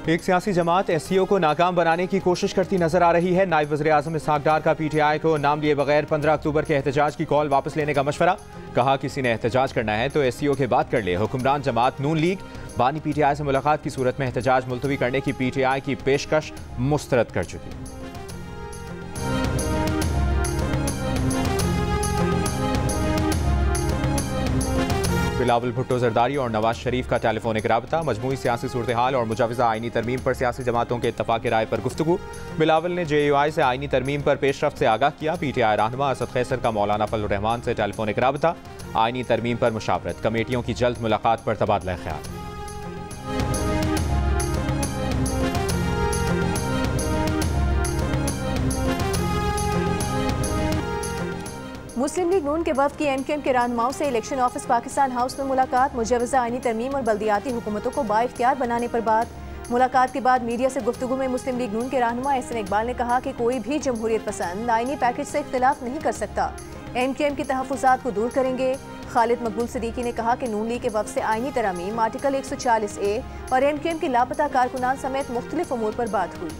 एक सियासी जमात एससीओ को नाकाम बनाने की कोशिश करती नजर आ रही है। नायब वज़ीर-ए-आज़म इसहाक डार का पीटीआई को नाम लिए बगैर 15 अक्टूबर के एहतजाज की कॉल वापस लेने का मशवरा। कहा किसी ने एहतजाज करना है तो एससीओ के बात कर ले। हुक्मरान जमात नून लीग बानी पीटीआई से मुलाकात की सूरत में एहतजाज मुलतवी करने की पीटीआई की पेशकश मुस्तरद कर चुकी। बिलावल भुट्टो जरदारी और नवाज शरीफ का टेलीफोनिक राबता। मजमूई सियासी सूरत हाल और मुजाविजा आईनी तरमीम पर सियासी जमातों के इत्तफाक राय पर गुफ्तगू। बिलावल ने JUI से आईनी तरमीम पर पेशरफ्त से आगाह किया। पीटीआई रहनुमा असद खैसर का मौलाना फजलुर रहमान से टेलीफोनिक राबता। आईनी तरमीम पर मुशावरत, कमेटियों की जल्द मुलाकात पर तबादला ख्याल। मुस्लिम लीग नून के वफ्द की MQM के रहनुमाओं से इलेक्शन ऑफिस पाकिस्तान हाउस में मुलाकात। मुजवज़ा आईनी तरमीम और बल्दियाती हुकूमतों को बाइख्तियार बनाने पर बात। मुलाकात के बाद मीडिया से गुफ्तगू में मुस्लिम लीग नून के रहनुमा एहसन इकबाल ने कहा कि कोई भी जमहूरियत पसंद आईनी पैकेज से इख्तिलाफ नहीं कर सकता। MQM की तहफ़्फ़ुज़ात को दूर करेंगे। खालिद मकबूल सिद्दीकी ने कहा कि नून लीग के वफ्द से आईनी तरमीम, आर्टिकल 140A और MQM की लापता कारकुनान समेत मुख्तलिफ उमूर पर बात हुई।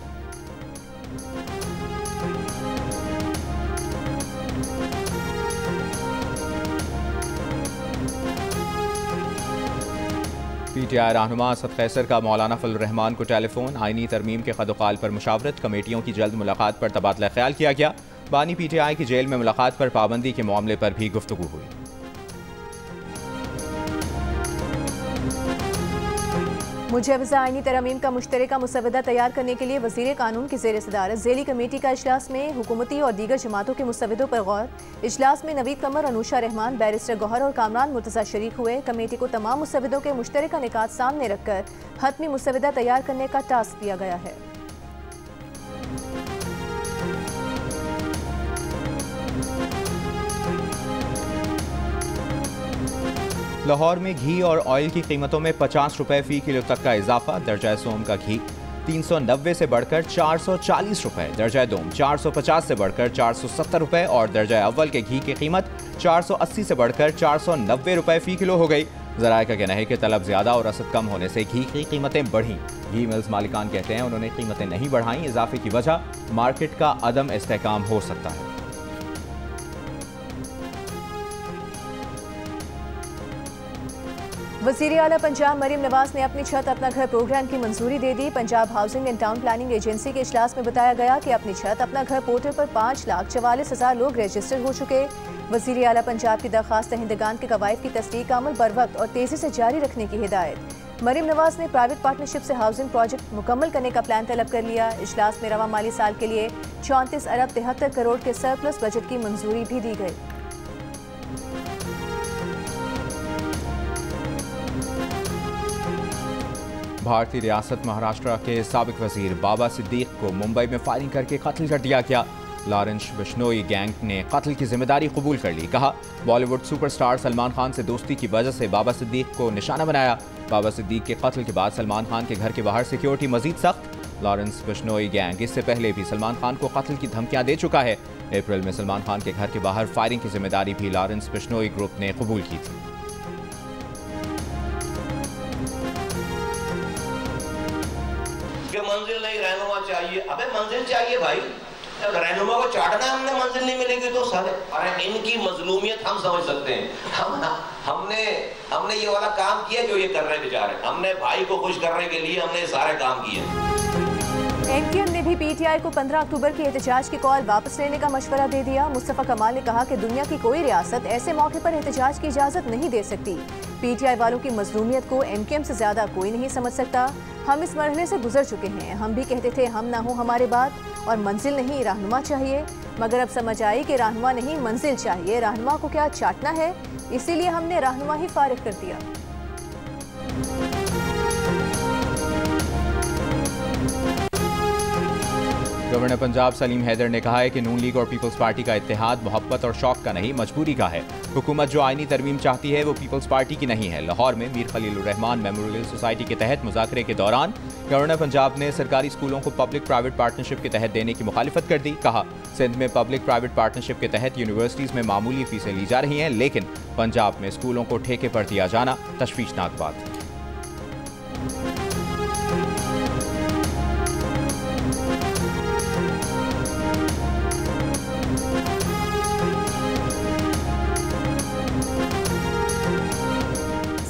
पीटीआई रहनुमा असद खैसर का मौलाना फजलुर रहमान को टेलीफोन। आईनी तरमीम के खदोखाल पर मुशावरत, कमेटियों की जल्द मुलाकात पर तबादला ख्याल किया गया। बानी पीटीआई की जेल में मुलाकात पर पाबंदी के मामले पर भी गुफ्तगू हुई। मुजवज़ा आईनी तरमीम का मुश्तरका मुसवदा तैयार करने के लिए वज़ीर कानून की ज़ेर सदारत ज़ेली कमेटी का इजलास में हुकूमती और दीगर जमातों के मुसवदों पर गौर। इजलास में नवीद कमर, अनुषा रहमान, बैरिस्टर गौहर और कामरान मुर्तज़ा शरीक हुए। कमेटी को तमाम मुसवदों के मुश्तरका निकात सामने रखकर हतमी मुसवदा तैयार करने का टास्क दिया गया है। लाहौर में घी और ऑयल की कीमतों में 50 रुपए फी किलो तक का इजाफा। दर्जा सोम का घी 390 से बढ़कर 440 रुपए, दर्जा दोम 450 से बढ़कर 470 रुपए और दर्जा अव्वल के घी की कीमत 480 से बढ़कर 490 रुपए फी किलो हो गई। ज़राए का कहना है कि तलब ज़्यादा और रसद कम होने से घी की कीमतें बढ़ी। घी मिल्स मालिकान कहते हैं उन्होंने कीमतें नहीं बढ़ाई। इजाफे की वजह मार्केट का अदम इस्तेहकाम हो सकता है। वज़ीर आला पंजाब मरीम नवाज ने अपनी छत अपना घर प्रोग्राम की मंजूरी दे दी। Punjab housing and town planning agency के इजलास में बताया गया कि अपनी छत अपना घर पोर्टल पर 5,44,000 लोग रजिस्टर हो चुके। वज़ीर आला पंजाब की दरख्वास्त दहिंदगान के कवायद की तस्दीक का अमल बर वक्त और तेज़ी से जारी रखने की हिदायत। मरीम नवाज ने प्राइवेट पार्टनरशिप से हाउसिंग प्रोजेक्ट मुकम्मल करने का प्लान तलब कर लिया। इजलास में रवा माली साल के लिए 34 अरब 73 करोड़ के सरप्लस बजट की मंजूरी भी दी गई। भारतीय रियासत महाराष्ट्र के साबिक वजीर बाबा सिद्दीक को मुंबई में फायरिंग करके कत्ल कर दिया गया। लॉरेंस बिश्नोई गैंग ने कत्ल की जिम्मेदारी कबूल कर ली। कहा बॉलीवुड सुपरस्टार सलमान खान से दोस्ती की वजह से बाबा सिद्दीक को निशाना बनाया। बाबा सिद्दीक के कत्ल के बाद सलमान खान के घर के बाहर सिक्योरिटी मजीद सख्त। लॉरेंस बिश्नोई गैंग इससे पहले भी सलमान खान को कत्ल की धमकियां दे चुका है। अप्रैल में सलमान खान के घर के बाहर फायरिंग की जिम्मेदारी भी लॉरेंस बिश्नोई ग्रुप ने कबूल की थी। मंजिल नहीं, रहनुमा चाहिए। अबे मंजिल चाहिए भाई, रहनुमा को चाटना है हमने, मंजिल नहीं मिलेगी तो साले। अरे इनकी मजलूमियत हम समझ सकते हैं। हमने ये वाला काम किया जो ये कर रहे हैं बेचारे। हमने भाई को खुश करने के लिए हमने सारे काम किए। MQM ने भी PTI को 15 अक्टूबर की एहतजाज की कॉल वापस लेने का मशवरा दे दिया। मुस्तफ़ा कमाल ने कहा कि दुनिया की कोई रियासत ऐसे मौके पर एहतजाज की इजाज़त नहीं दे सकती। PTI वालों की मजलूमियत को MQM से ज़्यादा कोई नहीं समझ सकता। हम इस मरहले से गुजर चुके हैं। हम भी कहते थे हम ना हो हमारे बात, और मंजिल नहीं रहनुमा चाहिए, मगर अब समझ आई कि रहनुमा नहीं मंजिल चाहिए। रहनुमा को क्या चाटना है, इसीलिए हमने रहनुमा ही फारिग कर दिया। गवर्नर पंजाब सलीम हैदर ने कहा है कि नून लीग और पीपल्स पार्टी का इत्तेहाद मोहब्बत और शौक का नहीं, मजबूरी का है। हुकूमत जो आईनी तरमीम चाहती है वो पीपल्स पार्टी की नहीं है। लाहौर में मीर खलीलुर रहमान मेमोरियल सोसाइटी के तहत मुज़ाकरे के दौरान गवर्नर पंजाब ने सरकारी स्कूलों को पब्लिक प्राइवेट पार्टनरशिप के तहत देने की मुखालिफत कर दी। कहा सिंध में पब्लिक प्राइवेट पार्टनरशिप के तहत यूनिवर्सिटीज़ में मामूली फीसें ली जा रही हैं, लेकिन पंजाब में स्कूलों को ठेके पर दिया जाना तशवीशनाक बात है।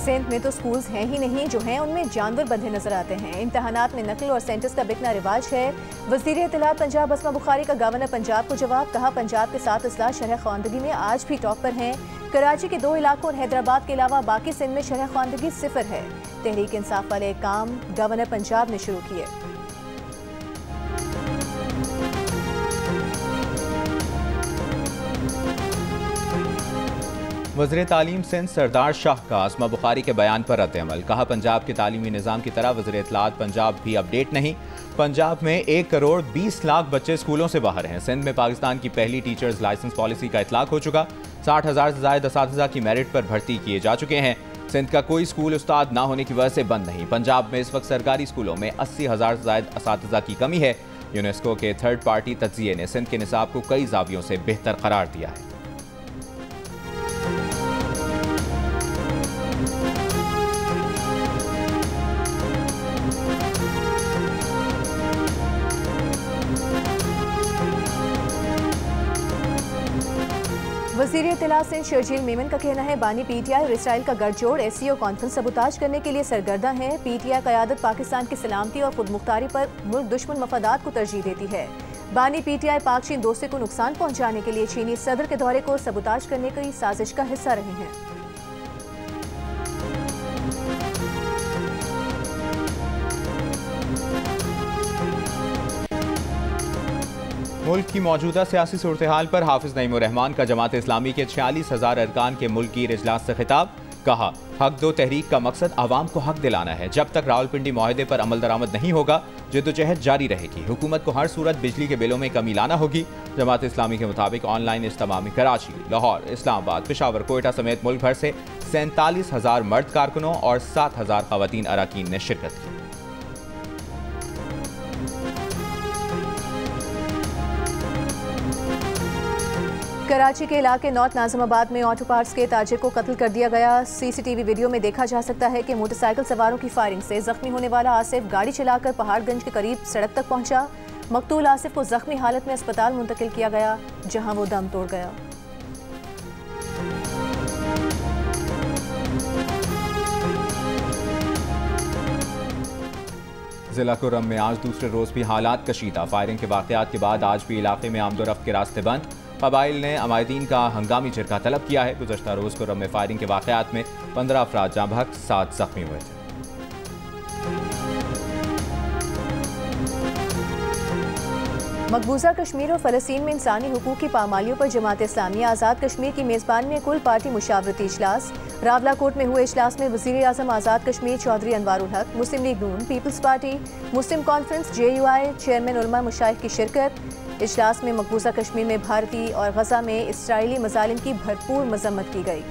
सिंध में तो स्कूल्स हैं ही नहीं, जो हैं उनमें जानवर बंधे नजर आते हैं। इम्तहानात में नकल और सेंटर्स का बिकना रिवाज है। वज़ीर इत्तलात पंजाब अस्मा बुखारी का गवर्नर पंजाब को जवाब, कहा पंजाब के 7 अजला शरह ख्वानदगी में आज भी टॉप पर हैं। कराची के 2 इलाकों और हैदराबाद के अलावा बाकी सिंध में शरह ख्वानदगी 0 है। तहरीक इंसाफ वाले काम गवर्नर पंजाब ने शुरू किए। वज़ीर तालीम सिंध सरदार शाह का अस्मा बुखारी के बयान पर रद्द-ए-अमल, कहा पंजाब के तालीमी निज़ाम की तरह वज़ीर इत्तलात पंजाब भी अपडेट नहीं। पंजाब में 1 करोड़ 20 लाख बच्चे स्कूलों से बाहर हैं। सिंध में पाकिस्तान की पहली टीचर्स लाइसेंस पॉलिसी का इतलाक हो चुका। 60,000 से ज़ायद असातिज़ा की मेरिट पर भर्ती किए जा चुके हैं। सिंध का कोई स्कूल उस्ताद ना होने की वजह से बंद नहीं। पंजाब में इस वक्त सरकारी स्कूलों में 80,000 से ज़ायद असातिज़ा की कमी है। यूनेस्को के थर्ड पार्टी तज्ज़िये ने सिंध के निसाब को कई ज़ावियों से बेहतर करार दिया है। वज़ीर इत्तलात सिंध शर्जील मेमन का कहना है बानी PTI और इसराइल का गठजोड़ SCO कॉन्फ्रेंस सबूताज करने के लिए सरगर्दा है। PTI क़यादत पाकिस्तान की सलामती और खुद मुख्तारी पर मुल्क दुश्मन मफादात को तरजीह देती है। बानी PTI पाक चीन दोस्ती को नुकसान पहुँचाने के लिए चीनी सदर के दौरे को सबूताज करने की साजिश का हिस्सा रहे हैं। मुल्क की मौजूदा सियासी सूरत-ए-हाल पर हाफिज नईम उर रहमान का जमात इस्लामी के 46,000 अरकान के मुल्की इजलास से खिताब, कहा हक दो तहरीक का मकसद आवाम को हक दिलाना है। जब तक रावलपिंडी मुआहदे पर अमल दरामद नहीं होगा जद्दोजहद जारी रहेगी। हुकूमत को हर सूरत बिजली के बिलों में कमी लाना होगी। जमात इस्लामी के मुताबिक ऑनलाइन इज्तिमा में कराची, लाहौर, इस्लामाबाद, पेशावर, कोयटा समेत मुल्क भर से 47,000 मर्द कारकुनों और 7,000 खवातीन अरकान ने शिरकत की। कराची के इलाके नॉर्थ नाज़िमाबाद में ऑटो पार्ट्स के ताजिर को कत्ल कर दिया गया। CCTV वीडियो में देखा जा सकता है कि मोटरसाइकिल सवारों की फायरिंग से जख्मी होने वाला आसिफ गाड़ी चलाकर पहाड़गंज के करीब सड़क तक पहुंचा। मकतूल आसिफ को जख्मी हालत में अस्पताल मुंतकिल किया गया, जहां वो दम तोड़ गया। जिला कुर्रम में आज दूसरे रोज भी हालात कशीदा। फायरिंग के वाक़यात के बाद आज भी इलाके में आमदोरफ्त के रास्ते बंद। कबाइल ने अमायदीन का हंगामी जिरगा तलब किया है। गुज़श्ता रोज कुर्रम में फायरिंग के वाक़यात में 15 अफराद जाँ बहक, 7 जख्मी हुए थे। मकबूजा कश्मीर और फ़लस्तीन में इंसानी हुकूक की पामालियों पर जमात इस्लामी आज़ाद कश्मीर की मेज़बानी में कुल पार्टी मुशावरती इजलास। रावलाकोट में हुए इजलास में वज़ीर आज़म आज़ाद कश्मीर चौधरी अनवारुल हक, मुस्लिम लीग नून, पीपल्स पार्टी, मुस्लिम कॉन्फ्रेंस, JUI, चेयरमैन उलमा मशाइख की शिरकत। इजलास में मकबूजा कश्मीर में भारतीय और गजा में इसराइली मज़ालिम की भरपूर मजम्मत की गई।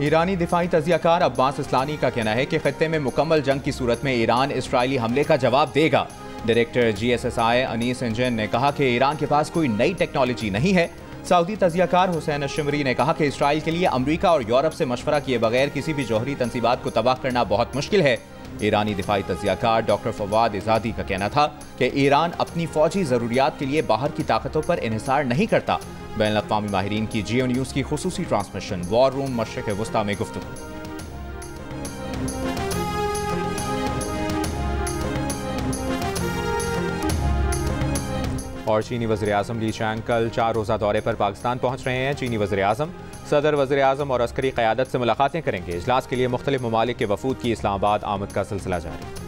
ईरानी दिफाई तजियाकार अब्बास इस्लानी का कहना है कि खत्ते में मुकम्मल जंग की सूरत में ईरान इसराइली हमले का जवाब देगा। डायरेक्टर GSSI अनीस इंजन ने कहा कि ईरान के पास कोई नई टेक्नोलॉजी नहीं है। सऊदी तजियाकार हुसैन अशमरी ने कहा कि इसराइल के लिए अमरीका और यूरोप से मशवरा किए बगैर किसी भी जौहरी तंसीबात को तबाह करना बहुत मुश्किल है। ईरानी दिफाई तजियाकार डॉक्टर फवाद इजादी का कहना था कि ईरान अपनी फौजी ज़रूरियात के लिए बाहर की ताकतों पर इन्हिसार नहीं करता। बैनुल-अक़वामी माहिरीन की जियो न्यूज़ की खुसूसी ट्रांसमिशन, वॉर रूम मशरिक़ वुस्ता में गुफ्तगू। और चीनी वज़ीर-ए-आज़म ली चैंग कल 4 रोज़ा दौरे पर पाकिस्तान पहुँच रहे हैं। चीनी वज़ीर-ए-आज़म सदर, वज़ीर-ए-आज़म और अस्करी क़यादत से मुलाकातें करेंगे। इजलास के लिए मुख्तलिफ ममालिक के वफूद की इस्लामाबाद आमद का सिलसिला जारी।